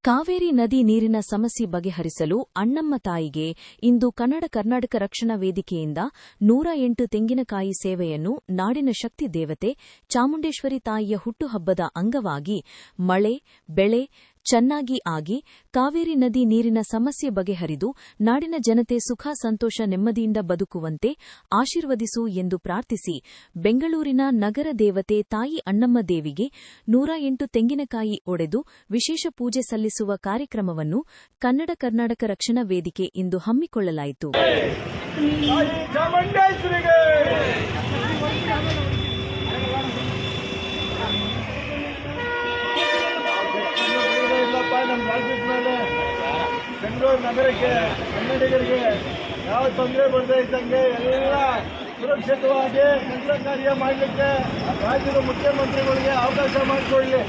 ಕಾವೇರಿ ನದಿ ನೀರಿನ ಸಮಸ್ಯೆ ಬಗೆಹರಿಸಲು ಅಣ್ಣಮ್ಮ ತಾಯಿಗೆ ಇಂದು ಕರ್ನಾಟಕ ರಕ್ಷಣಾ ವೇದಿಕೆಯಿಂದ 108 ತೆಂಗಿನಕಾಯಿ ಸೇವೆಯನ್ನು ನಾಡಿನ ಶಕ್ತಿ ದೇವತೆ ಚಾಮುಂಡೇಶ್ವರಿ ತಾಯಿಯ ಹುಟ್ಟುಹಬ್ಬದ ಅಂಗವಾಗಿ ಮಳೆ, ಬೆಳೆ ಚೆನ್ನಾಗಿ ಆಗಿ ಕಾವೇರಿ ನದಿ ನೀರಿನ ಸಮಸ್ಯೆ ಬಗೆಹರಿದು ನಾಡಿನ ಜನತೆ ಸುಖ ಸಂತೋಷ ನೆಮ್ಮದಿಯಿಂದ ಬದುಕುವಂತೆ ಆಶೀರ್ವದಿಸು ಎಂದು ಪ್ರಾರ್ಥಿಸಿ ಬೆಂಗಳೂರಿನ ನಗರ ದೇವತೆ ತಾಯಿ ಅಣ್ಣಮ್ಮ ದೇವಿಗೆ 108 ತೆಂಗಿನಕಾಯಿ ಒಡೆದು ವಿಶೇಷ ಪೂಜೆ ಸಲ್ಲಿಸುವ ಕಾರ್ಯಕ್ರಮವನ್ನು ಕರ್ನಾಟಕ ರಕ್ಷಣಾ ವೇದಿಕೆ ಇಂದು ಹಮ್ಮಿಕೊಳ್ಳಲಾಯಿತು. ನಮ್ಮ ರಾಜ್ಯದ ಮೇಲೆ ಬೆಂಗಳೂರು ನಗರಕ್ಕೆ ಕನ್ನಡಿಗರಿಗೆ ಯಾವ ತೊಂದರೆ ಬರದೇ ಇದ್ದಂಗೆ ಎಲ್ಲ ಸುರಕ್ಷಿತವಾಗಿ ಕೆಲಸ ಕಾರ್ಯ ಮಾಡಲಿಕ್ಕೆ ರಾಜ್ಯದ ಮುಖ್ಯಮಂತ್ರಿಗಳಿಗೆ ಅವಕಾಶ ಮಾಡಿಕೊಳ್ಳಿ.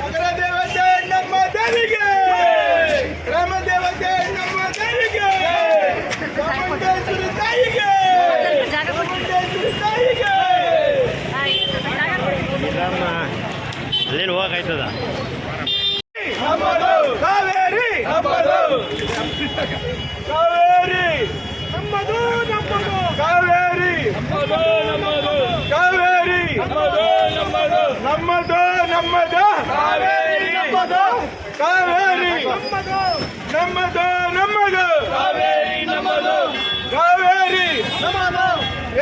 ನಗರ ದೇವತೆ ನಮ್ಮ ದೇವಿಗೆ, ಗ್ರಾಮ ದೇವತೆ ನಮ್ಮ ದೇವಿಗೆ, ಚಾಮುಂಡೇಶ್ವರಿ ತಾಯಿಗೆ, ಚಾಮುಂಡೇಶ್ವರಿ ತಾಯಿಗೆ. ಅಲ್ಲೇನು ಹೋಗಾಯ್ತದ ನಮ್ಮದು ಕಾವೇರಿ, ನಮ್ಮದು ಕಾವೇರಿ, ನಮ್ಮದು ನಮ್ಮದು ಕಾವೇರಿ, ನಮ್ಮದು ನಮ್ಮದು ಕಾವೇರಿ, ನಮ್ಮದು ನಮ್ಮದು ನಮ್ಮದು ನಮ್ಮದು ಕಾವೇರಿ, ನಮ್ಮದು ಕಾವೇರಿ, ನಮ್ಮದು ನಮ್ಮದು ನಮ್ಮದು ಕಾವೇರಿ, ನಮ್ಮದು ಕಾವೇರಿ, ನಮ್ಮದು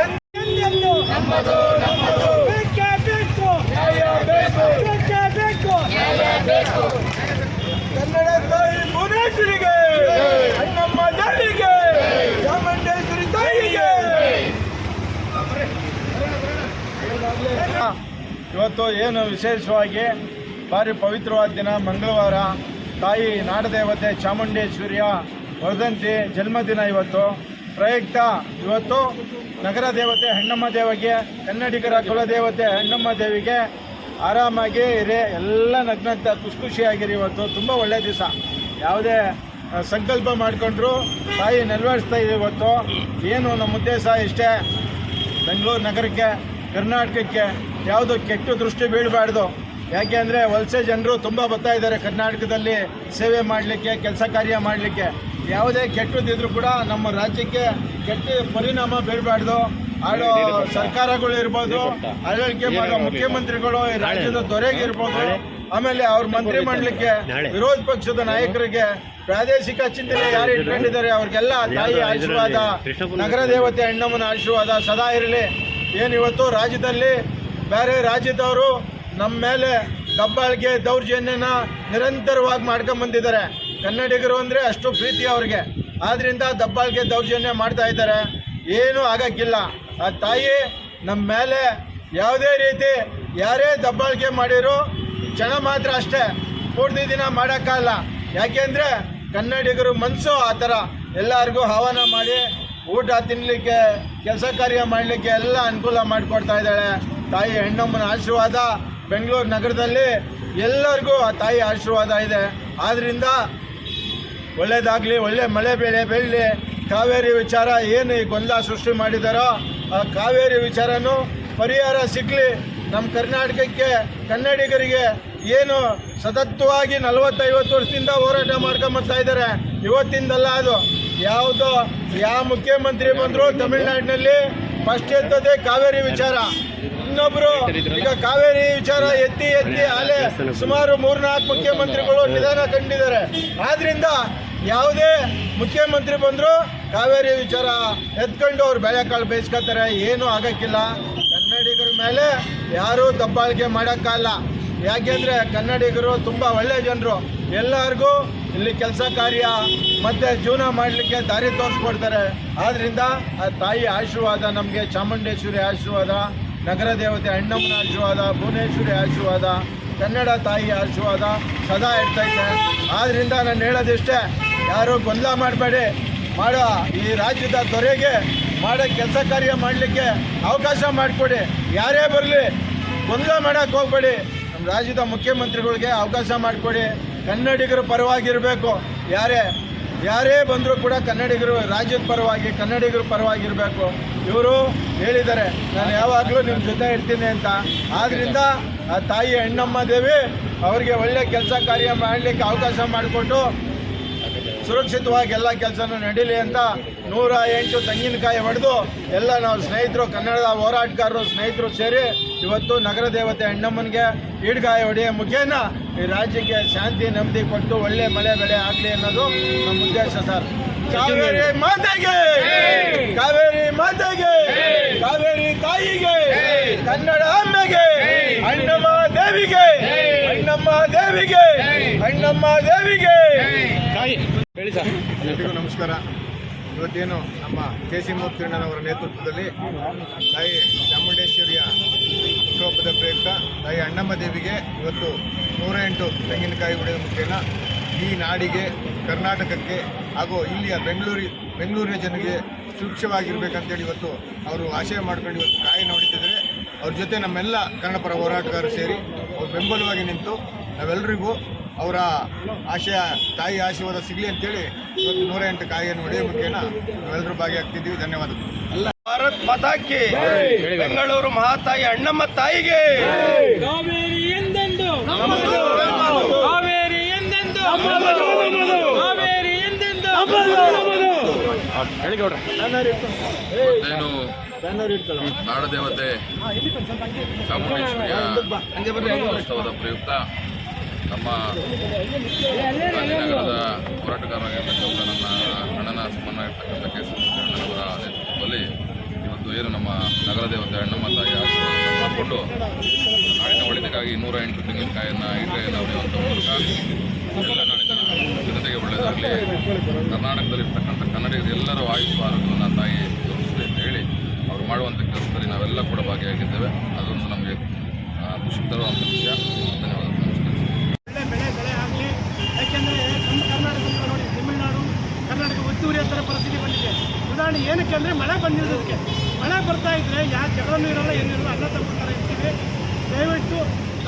ಎಂದೆಂದು ನಮ್ಮದು ನಮ್ಮದು ಬೇಕೇ ಬೇಕು, ನ್ಯಾಯ ಬೇಕು, ಬೇಕೇ ಬೇಕು, ನ್ಯಾಯ ಬೇಕು. ಕನ್ನಡ ತಾಯಿ ಭುವನೇಶ್ವರಿಗೆ, ಅಣ್ಣಮ್ಮ ದೇವಿಗೆ, ಚಾಮುಂಡೇಶ್ವರಿ ತಾಯಿಗೆ. ಇವತ್ತು ಏನು ವಿಶೇಷವಾಗಿ ಭಾರಿ ಪವಿತ್ರವಾದ ದಿನ ಮಂಗಳವಾರ, ತಾಯಿ ನಾಡದೇವತೆ ಚಾಮುಂಡೇಶ್ವರಿಯ ವರ್ಧಂತಿ ಜನ್ಮದಿನ. ಇವತ್ತು ಪ್ರಯುಕ್ತ ಇವತ್ತು ನಗರ ದೇವತೆ ಹೆಣ್ಣಮ್ಮ ದೇವಿಗೆ, ಕನ್ನಡಿಗರ ಕುಲದೇವತೆ ಹೆಣ್ಣಮ್ಮ ದೇವಿಗೆ ಆರಾಮಾಗಿ ಇರಿ, ಎಲ್ಲ ನಗ್ನಗ್ತ ಖುಷಿಯಾಗಿರಿ. ಇವತ್ತು ತುಂಬ ಒಳ್ಳೆಯ ದಿವಸ. ಯಾವುದೇ ಸಂಕಲ್ಪ ಮಾಡಿಕೊಂಡ್ರು ತಾಯಿ ನೆರವೇರಿಸ್ತಾ ಇದೆ. ಇವತ್ತು ಏನು ನಮ್ಮ ಉದ್ದೇಶ ಇಷ್ಟೇ, ಬೆಂಗಳೂರು ನಗರಕ್ಕೆ ಕರ್ನಾಟಕಕ್ಕೆ ಯಾವುದೋ ಕೆಟ್ಟ ದೃಷ್ಟಿ ಬೀಳಬಾರ್ದು. ಯಾಕೆ ಅಂದರೆ ವಲಸೆ ಜನರು ತುಂಬ ಬರ್ತಾ ಇದ್ದಾರೆ ಕರ್ನಾಟಕದಲ್ಲಿ ಸೇವೆ ಮಾಡಲಿಕ್ಕೆ, ಕೆಲಸ ಕಾರ್ಯ ಮಾಡಲಿಕ್ಕೆ. ಯಾವುದೇ ಕೆಟ್ಟದಿದ್ರೂ ಕೂಡ ನಮ್ಮ ರಾಜ್ಯಕ್ಕೆ ಕೆಟ್ಟ ಪರಿಣಾಮ ಬೀಳಬಾರ್ದು. ಆಳೋ ಸರ್ಕಾರಗಳು ಇರ್ಬೋದು, ಆಳ್ವಿಕೆ ಮಾಡೋ ಮುಖ್ಯಮಂತ್ರಿಗಳು, ರಾಜ್ಯದ ದೊರೆಗಿರ್ಬೋದು, ಆಮೇಲೆ ಅವ್ರ ಮಂತ್ರಿ ಮಾಡಲಿಕ್ಕೆ ವಿರೋಧ ಪಕ್ಷದ ನಾಯಕರಿಗೆ ಪ್ರಾದೇಶಿಕ ಚಿಂತನೆ ಯಾರು ಇಟ್ಕೊಂಡಿದ್ದಾರೆ ಅವ್ರಿಗೆಲ್ಲ ತಾಯಿ ಆಶೀರ್ವಾದ, ನಗರ ದೇವತೆ ಹೆಣ್ಣಮ್ಮನ ಆಶೀರ್ವಾದ ಸದಾ ಇರಲಿ. ಏನಿವತ್ತು ರಾಜ್ಯದಲ್ಲಿ ಬೇರೆ ರಾಜ್ಯದವರು ನಮ್ಮ ಮೇಲೆ ದಬ್ಬಾಳಿಕೆ ದೌರ್ಜನ್ಯನ ನಿರಂತರವಾಗಿ ಮಾಡ್ಕೊಂಬಂದಿದ್ದಾರೆ. ಕನ್ನಡಿಗರು ಅಂದರೆ ಅಷ್ಟು ಪ್ರೀತಿ ಅವ್ರಿಗೆ, ಆದ್ದರಿಂದ ದಬ್ಬಾಳಿಕೆ ದೌರ್ಜನ್ಯ ಮಾಡ್ತಾ ಇದ್ದಾರೆ. ಏನೂ ಆಗೋಕ್ಕಿಲ್ಲ. ಆ ತಾಯಿ ನಮ್ಮ ಮೇಲೆ ಯಾವುದೇ ರೀತಿ ಯಾರೇ ದಬ್ಬಾಳಿಕೆ ಮಾಡಿರೋ ಕ್ಷಣ ಮಾತ್ರ ಅಷ್ಟೇ, ಪೂರ್ತಿ ದಿನ ಮಾಡೋಕ್ಕಾಗಲ್ಲ. ಯಾಕೆಂದರೆ ಕನ್ನಡಿಗರು ಮನಸ್ಸು ಆ ಥರ ಎಲ್ಲರಿಗೂ ಆಹ್ವಾನ ಮಾಡಿ ಊಟ ತಿನ್ನಲಿಕ್ಕೆ, ಕೆಲಸ ಕಾರ್ಯ ಮಾಡಲಿಕ್ಕೆ ಎಲ್ಲ ಅನುಕೂಲ ಮಾಡಿಕೊಡ್ತಾ ಇದ್ದಾಳೆ. ತಾಯಿ ಹೆಣ್ಣಮ್ಮನ ಆಶೀರ್ವಾದ ಬೆಂಗಳೂರು ನಗರದಲ್ಲಿ ಎಲ್ಲರಿಗೂ ಆ ತಾಯಿ ಆಶೀರ್ವಾದ ಇದೆ. ಆದ್ದರಿಂದ ಒಳ್ಳೆಯದಾಗಲಿ, ಒಳ್ಳೆ ಮಳೆ ಬೆಳೀಲಿ. ಕಾವೇರಿ ವಿಚಾರ ಏನು ಈ ಗೊಂದಲ ಸೃಷ್ಟಿ ಮಾಡಿದಾರೋ ಆ ಕಾವೇರಿ ವಿಚಾರನೂ ಪರಿಹಾರ ಸಿಗಲಿ. ನಮ್ಮ ಕರ್ನಾಟಕಕ್ಕೆ ಕನ್ನಡಿಗರಿಗೆ ಏನು ಸತತವಾಗಿ 40-50 ವರ್ಷದಿಂದ ಹೋರಾಟ ಮಾಡ್ಕೊಂಬರ್ತಾ ಇದ್ದಾರೆ. ಇವತ್ತಿಂದಲ್ಲ ಅದು. ಯಾವುದೋ ಯಾವ ಮುಖ್ಯಮಂತ್ರಿ ಬಂದರೂ ತಮಿಳುನಾಡಿನಲ್ಲಿ ಫಸ್ಟ್ ಎತ್ತದೇ ಕಾವೇರಿ ವಿಚಾರ. ಇನ್ನೊಬ್ರು ಈಗ ಕಾವೇರಿ ವಿಚಾರ ಎತ್ತಿ ಅಲ್ಲೇ ಸುಮಾರು 3-4 ಮುಖ್ಯಮಂತ್ರಿಗಳು ನಿಧಾನ ಕಂಡಿದ್ದಾರೆ. ಆದ್ರಿಂದ ಯಾವುದೇ ಮುಖ್ಯಮಂತ್ರಿ ಬಂದರೂ ಕಾವೇರಿ ವಿಚಾರ ಎತ್ಕೊಂಡು ಅವ್ರು ಬೆಳೆಕಾಳು ಬೇಯಿಸ್ಕೊತಾರೆ. ಏನೂ ಆಗಕ್ಕಿಲ್ಲ. ಕನ್ನಡಿಗರ ಮೇಲೆ ಯಾರೂ ದಬ್ಬಾಳಿಕೆ ಮಾಡೋಕ್ಕಲ್ಲ. ಯಾಕೆಂದರೆ ಕನ್ನಡಿಗರು ತುಂಬ ಒಳ್ಳೆ ಜನರು. ಎಲ್ಲರಿಗೂ ಇಲ್ಲಿ ಕೆಲಸ ಕಾರ್ಯ ಮತ್ತು ಜೀವನ ಮಾಡಲಿಕ್ಕೆ ದಾರಿ ತೋರಿಸ್ಕೊಡ್ತಾರೆ. ಆದ್ದರಿಂದ ಆ ತಾಯಿ ಆಶೀರ್ವಾದ ನಮಗೆ, ಚಾಮುಂಡೇಶ್ವರಿ ಆಶೀರ್ವಾದ, ನಗರ ದೇವತೆ ಅಣ್ಣಮ್ಮನ ಆಶೀರ್ವಾದ, ಭುವನೇಶ್ವರಿ ಆಶೀರ್ವಾದ, ಕನ್ನಡ ತಾಯಿ ಆಶೀರ್ವಾದ ಸದಾ ಇರ್ತೈತೆ. ಆದ್ದರಿಂದ ನಾನು ಹೇಳೋದಿಷ್ಟೇ, ಯಾರು ಗೊಂದಲ ಮಾಡಬೇಡಿ. ಮಾಡೋ ಈ ರಾಜ್ಯದ ದೊರೆಗೆ ಮಾಡೋ ಕೆಲಸ ಕಾರ್ಯ ಮಾಡಲಿಕ್ಕೆ ಅವಕಾಶ ಮಾಡಿಕೊಡಿ. ಯಾರೇ ಬರಲಿ ಗೊಂದಲ ಮಾಡೋಕ್ಕೆ ಹೋಗ್ಬೇಡಿ. ನಮ್ಮ ರಾಜ್ಯದ ಮುಖ್ಯಮಂತ್ರಿಗಳಿಗೆ ಅವಕಾಶ ಮಾಡಿಕೊಡಿ. ಕನ್ನಡಿಗರ ಪರವಾಗಿರಬೇಕು. ಯಾರೇ ಬಂದರೂ ಕೂಡ ಕನ್ನಡಿಗರು ರಾಜ್ಯದ ಪರವಾಗಿ, ಕನ್ನಡಿಗರ ಪರವಾಗಿರಬೇಕು. ಇವರು ಹೇಳಿದ್ದಾರೆ, ನಾನು ಯಾವಾಗಲೂ ನಿಮ್ಮ ಜೊತೆ ಇರ್ತೀನಿ ಅಂತ. ಆದ್ದರಿಂದ ಆ ತಾಯಿ ಅಣ್ಣಮ್ಮ ದೇವಿ ಅವರಿಗೆ ಒಳ್ಳೆ ಕೆಲಸ ಕಾರ್ಯ ಮಾಡಲಿಕ್ಕೆ ಅವಕಾಶ ಮಾಡಿಕೊಟ್ಟು ಸುರಕ್ಷಿತವಾಗಿ ಎಲ್ಲ ಕೆಲಸನೂ ನಡೀಲಿ ಅಂತ 108 ತೆಂಗಿನಕಾಯಿ ಹೊಡೆದು ಎಲ್ಲ ನಾವು ಸ್ನೇಹಿತರು, ಕನ್ನಡದ ಹೋರಾಟಗಾರರು ಸ್ನೇಹಿತರು ಸೇರಿ ಇವತ್ತು ನಗರ ದೇವತೆ ಅಣ್ಣಮ್ಮನಿಗೆ ಈಡ್ಗಾಯ ಹೊಡೆಯೋ ಮುಖೇನ ಈ ರಾಜ್ಯಕ್ಕೆ ಶಾಂತಿ ನೆಮ್ಮದಿ ಕೊಟ್ಟು ಒಳ್ಳೆ ಮಳೆ ಬೆಳೆ ಆಗಲಿ ಅನ್ನೋದು ನಮ್ಮ ಉದ್ದೇಶ ಸರ್. ಕಾವೇರಿ ಮಾತೆಗೆ, ಕಾವೇರಿ ಮಾತೆಗೆ, ಕಾವೇರಿ ತಾಯಿಗೆ, ಕನ್ನಡ ಅಮ್ಮೆಗೆ, ಅಣ್ಣಮ್ಮ ದೇವಿಗೆ, ಅಣ್ಣಮ್ಮ ದೇವಿಗೆ, ಅಣ್ಣಮ್ಮ ದೇವಿಗೆ. ಎಲ್ಲರಿಗೂ ನಮಸ್ಕಾರ. ಇವತ್ತೇನು ನಮ್ಮ ಕೆ.ಸಿ. ಮೂರ್ತಿಣ್ಣನವರ ನೇತೃತ್ವದಲ್ಲಿ ತಾಯಿ ಚಾಮುಂಡೇಶ್ವರಿಯ ಹುಟ್ಟುಹಬ್ಬದ ಪ್ರಯುಕ್ತ ತಾಯಿ ಅಣ್ಣಮ್ಮ ದೇವಿಗೆ ಇವತ್ತು 108 ತೆಂಗಿನಕಾಯಿ ಹೊಡೆದ ಮುಖೇನ ಈ ನಾಡಿಗೆ, ಕರ್ನಾಟಕಕ್ಕೆ ಹಾಗೂ ಇಲ್ಲಿಯ ಬೆಂಗಳೂರಿನ ಜನರಿಗೆ ಸುರಕ್ಷವಾಗಿರ್ಬೇಕಂತೇಳಿ ಇವತ್ತು ಅವರು ಆಶಯ ಮಾಡ್ಕೊಂಡು ಇವತ್ತು ಕಾಯಿನ ಹೊಡಿತಿದ್ದಾರೆ. ಅವ್ರ ಜೊತೆ ನಮ್ಮೆಲ್ಲ ಕನ್ನಡಪರ ಹೋರಾಟಗಾರರು ಸೇರಿ ಅವ್ರು ಬೆಂಬಲವಾಗಿ ನಿಂತು ನಾವೆಲ್ಲರಿಗೂ ಅವರ ಆಶಯ, ತಾಯಿ ಆಶೀರ್ವಾದ ಸಿಗಲಿ ಅಂತೇಳಿ ಇವತ್ತು 108 ಕಾಯಿಯನ್ನು ಹೊಡೆಯೋ ಮುಖೇನ ನಾವೆಲ್ಲರೂ ಭಾಗಿಯಾಗ್ತಿದ್ದೀವಿ. ಧನ್ಯವಾದಗಳು. ಭಾರತ್ ಮಾತಾಕ್ಕೆ, ಬೆಂಗಳೂರು ಮಹಾತಾಯಿ ಅಣ್ಣಮ್ಮ ತಾಯಿಗೆ. ಕಾವೇರಿ ಎಂದೆಂದು, ನಮ್ಮದು, ಕಾವೇರಿ ಎಂದೆಂದು, ಕಾವೇರಿ ಎಂದೆಂದು. ನಾಡದೇವತೆ ಚಾಮುಂಡೇಶ್ವರಿಯ ಉತ್ಸವದ ಪ್ರಯುಕ್ತ ನಮ್ಮ ಗಾಂಧಿನಗರದ ಹೋರಾಟಗಾರರಾಗಿರ್ತಕ್ಕಂಥ ನನ್ನ ಅಣ್ಣನ ಸಮನಾಗಿರ್ತಕ್ಕಂಥ ಕೆ.ಸಿ. ಮೂರ್ತಿಣ್ಣನವರ ನೇತೃತ್ವದಲ್ಲಿ ಇವತ್ತು ಏನು ನಮ್ಮ ನಗರ ದೇವತೆ ಅಣ್ಣಮ್ಮ ತಾಯಿ ಆಶೀರ್ವಾದ ಮಾಡಿಕೊಂಡು ನಾಡಿನ ಒಳಿತಿಗಾಗಿ 108 ತೆಂಗಿನಕಾಯಿಯನ್ನು ಈಗಾಯನ್ನು ಹೊಡೆಯುವಂಥ ಮೂಲಕ ಎಲ್ಲ ನಾಡಿನ ಜನತೆಗೆ ಒಳ್ಳೆಯದಾಗಲಿ, ಕರ್ನಾಟಕದಲ್ಲಿರ್ತಕ್ಕಂಥ ಕನ್ನಡಿಗರು ಎಲ್ಲರೂ ಆಯುಷ್ಯ ಆರೋಗ್ಯವನ್ನು ತಾಯಿ ತೋರಿಸಲಿ ಅಂತ ಹೇಳಿ ಅವರು ಮಾಡುವಂಥ ಕೆಲಸದಲ್ಲಿ ನಾವೆಲ್ಲ ಕೂಡ ಭಾಗಿಯಾಗಿದ್ದೇವೆ. ಅದೊಂದು ನಮಗೆ ಖುಷಿ ತರುವಂಥ ವಿಷಯ. ಧನ್ಯವಾದ. ಬೆಳೆ ಆಗಲಿ. ಯಾಕೆಂದರೆ ನಮ್ಮ ಕರ್ನಾಟಕದಿಂದ ನೋಡಿ ತಮಿಳುನಾಡು, ಕರ್ನಾಟಕ ಒತ್ತುವರಿ ಥರ ಪರಿಸ್ಥಿತಿ ಬಂದಿದೆ. ಉದಾಹರಣೆ ಏನಕ್ಕೆ ಅಂದರೆ ಮಳೆ ಬಂದಿರೋದಕ್ಕೆ. ಮಳೆ ಬರ್ತಾ ಇದ್ದರೆ ಯಾರು ಜಗಳನೂ ಇರೋಲ್ಲ, ಏನಿರಲ್ಲ, ಅನ್ನ ತಗೊಂಡು ಇರ್ತೀವಿ. ದಯವಿಟ್ಟು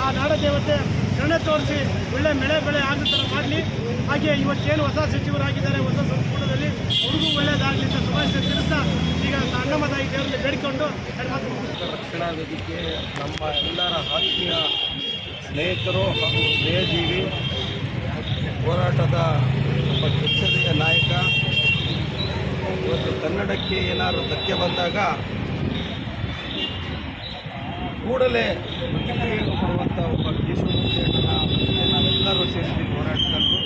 ಆ ನಾಡದೇವತೆ ಕರುಣೆ ತೋರಿಸಿ ಒಳ್ಳೆ ಬೆಳೆ ಆಗೋ ಥರ ಮಾಡಲಿ. ಹಾಗೆ ಇವತ್ತೇನು ಹೊಸ ಸಚಿವರಾಗಿದ್ದಾರೆ, ಹೊಸ ಸಂಪುಟದಲ್ಲಿ ಅವ್ರಿಗೂ ಒಳ್ಳೆಯದಾಗಲಿ ಅಂತ ಶುಭಾಶಯ ತಿಳಿಸ್ತಾ ಈಗ ಅಣ್ಣಮ್ಮ ತಾಯಿ ದೇವರಲ್ಲಿ ಬೇಡಿಕೊಂಡು ರಕ್ಷಣಾ ವೇದಿಕೆ ನಮ್ಮ ಎಲ್ಲರ ಆತ್ಮೀಯ ಸ್ನೇಹಿತರು ಹಾಗೂ ಸ್ನೇಹಜೀವಿ, ಹೋರಾಟದ ಒಬ್ಬ ಕೆಚ್ಚದೆಯ ನಾಯಕ. ಇವತ್ತು ಕನ್ನಡಕ್ಕೆ ಏನಾದರೂ ಧಕ್ಕೆ ಬಂದಾಗ ಕೂಡಲೇ ಪ್ರತಿಕ್ರಿಯೆ ಕೊಡುವಂಥ ಒಬ್ಬ ಕೇಶವಮೂರ್ತಿಯಣ್ಣನ ನಾವೆಲ್ಲರೂ ಸೇರಿದ್ದೀವಿ ಹೋರಾಟಗಾರರು.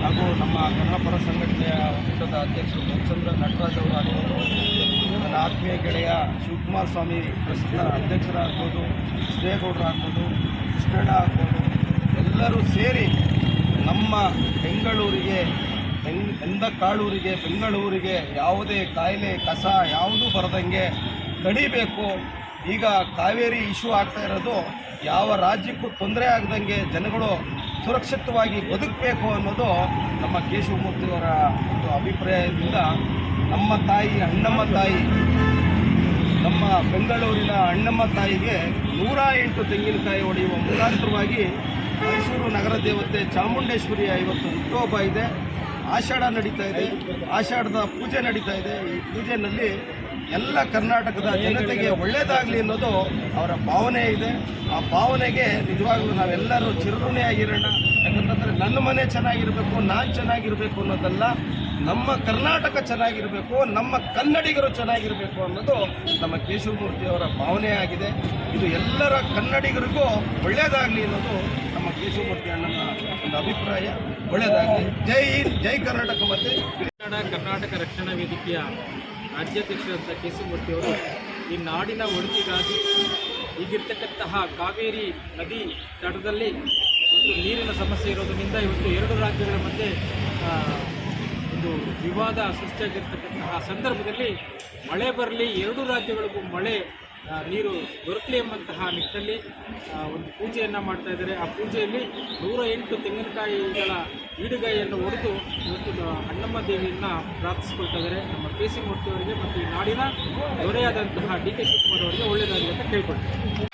ಹಾಗೂ ನಮ್ಮ ಕನ್ನಡಪರ ಸಂಘಟನೆಯ ಒಕ್ಕೂಟದ ಅಧ್ಯಕ್ಷರು ಮೋಕ್ಷಚಂದ್ರ ನಟರಾಜ್ ಅವರು ಆಗ್ಬೋದು, ನನ್ನ ಆತ್ಮೀಯ ಗೆಳೆಯ ಶಿವಕುಮಾರ ಸ್ವಾಮಿ ಪ್ರಸ್ತುತ ಅಧ್ಯಕ್ಷರಾಗ್ಬೋದು, ಸ್ನೇಹಗೌಡರು ಆಗ್ಬೋದು, ಕೃಷ್ಣಣ್ಣ ಆಗ್ಬೋದು, ಎಲ್ಲರೂ ಸೇರಿ ನಮ್ಮ ಬೆಂಗಳೂರಿಗೆ, ಕಾಳೂರಿಗೆ, ಬೆಂಗಳೂರಿಗೆ ಯಾವುದೇ ಕಾಯಿಲೆ ಕಸ ಯಾವುದೂ ಬರದಂಗೆ ತಡಿಬೇಕು. ಈಗ ಕಾವೇರಿ ಇಶ್ಯೂ ಆಗ್ತಾ ಇರೋದು ಯಾವ ರಾಜ್ಯಕ್ಕೂ ತೊಂದರೆ ಆಗದಂಗೆ ಜನಗಳು ಸುರಕ್ಷಿತವಾಗಿ ಬದುಕಬೇಕು ಅನ್ನೋದು ನಮ್ಮ ಕೇಶವಮೂರ್ತಿಯವರ ಒಂದು ಅಭಿಪ್ರಾಯದಿಂದ ನಮ್ಮ ತಾಯಿ ಅಣ್ಣಮ್ಮ ತಾಯಿ, ನಮ್ಮ ಬೆಂಗಳೂರಿನ ಅಣ್ಣಮ್ಮ ತಾಯಿಗೆ 108 ತೆಂಗಿನಕಾಯಿ ಹೊಡೆಯುವ ಮುಖಾಂತರವಾಗಿ ಮೈಸೂರು ನಗರ ದೇವತೆ ಚಾಮುಂಡೇಶ್ವರಿಯ ಇವತ್ತು ಹುಟ್ಟುಹಬ್ಬ ಇದೆ. ಆಷಾಢ ನಡೀತಾ ಇದೆ, ಆಷಾಢದ ಪೂಜೆ ನಡೀತಾ ಇದೆ. ಈ ಪೂಜೆಯಲ್ಲಿ ಎಲ್ಲ ಕರ್ನಾಟಕದ ಜನತೆಗೆ ಒಳ್ಳೆಯದಾಗಲಿ ಅನ್ನೋದು ಅವರ ಭಾವನೆ ಇದೆ. ಆ ಭಾವನೆಗೆ ನಿಜವಾಗ್ಲೂ ನಾವೆಲ್ಲರೂ ಚಿರಋಣಿಯಾಗಿರೋಣ. ಯಾಕಂತಂದರೆ ನನ್ನ ಮನೆ ಚೆನ್ನಾಗಿರಬೇಕು, ನಾನು ಚೆನ್ನಾಗಿರಬೇಕು ಅನ್ನೋದಲ್ಲ, ನಮ್ಮ ಕರ್ನಾಟಕ ಚೆನ್ನಾಗಿರಬೇಕು, ನಮ್ಮ ಕನ್ನಡಿಗರು ಚೆನ್ನಾಗಿರಬೇಕು ಅನ್ನೋದು ನಮ್ಮ ಕೇಶವಮೂರ್ತಿಯವರ ಭಾವನೆ ಆಗಿದೆ. ಇದು ಎಲ್ಲರ ಕನ್ನಡಿಗರಿಗೂ ಒಳ್ಳೆಯದಾಗಲಿ ಅನ್ನೋದು ನಮ್ಮ ಕೇಶವಮೂರ್ತಿ ಅಣ್ಣನ ಒಂದು ಅಭಿಪ್ರಾಯ. ಒಳ್ಳೆಯದಾಗಲಿ. ಜೈ ಹಿಂದ್, ಜೈ ಕರ್ನಾಟಕ. ಮತ್ತು ಕರ್ನಾಟಕ ರಕ್ಷಣಾ ವೇದಿಕೆಯ ರಾಜ್ಯಾಧ್ಯಕ್ಷರಾದ ಕೇಶವಮೂರ್ತಿಯವರು ಈ ನಾಡಿನ ಒಳಿತಿಗಾಗಿ ಈಗಿರ್ತಕ್ಕಂತಹ ಕಾವೇರಿ ನದಿ ತಟದಲ್ಲಿ ಒಂದು ನೀರಿನ ಸಮಸ್ಯೆ ಇರೋದರಿಂದ ಇವತ್ತು ಎರಡು ರಾಜ್ಯಗಳ ಮಧ್ಯೆ ಒಂದು ವಿವಾದ ಸೃಷ್ಟಿಯಾಗಿರ್ತಕ್ಕಂತಹ ಸಂದರ್ಭದಲ್ಲಿ ಮಳೆ ಬರಲಿ, ಎರಡು ರಾಜ್ಯಗಳಿಗೂ ಮಳೆ ನೀರು ದೊರಕಲಿ ಎಂಬಂತಹ ನಿಟ್ಟಿನಲ್ಲಿ ಒಂದು ಪೂಜೆಯನ್ನು ಮಾಡ್ತಾ ಇದ್ದಾರೆ. ಆ ಪೂಜೆಯಲ್ಲಿ 108 ತೆಂಗಿನಕಾಯಿಗಳ ಈಡುಗೈಯನ್ನು ಹೊಡೆದು ಇವತ್ತು ಅಣ್ಣಮ್ಮ ದೇವಿಯನ್ನು ಪ್ರಾರ್ಥಿಸಿಕೊಳ್ತಾ ಇದ್ದಾರೆ. ನಮ್ಮ ಕೇಶವಮೂರ್ತಿಯವರಿಗೆ ಮತ್ತು ಈ ನಾಡಿನ ದೊರೆಯಾದಂತಹ ಡಿ ಕೆ ಶಿವಕುಮಾರ್ ಅವರಿಗೆ ಒಳ್ಳೆಯದಾಗಲಿ ಅಂತ ಕೇಳ್ಕೊಳ್ತಾರೆ.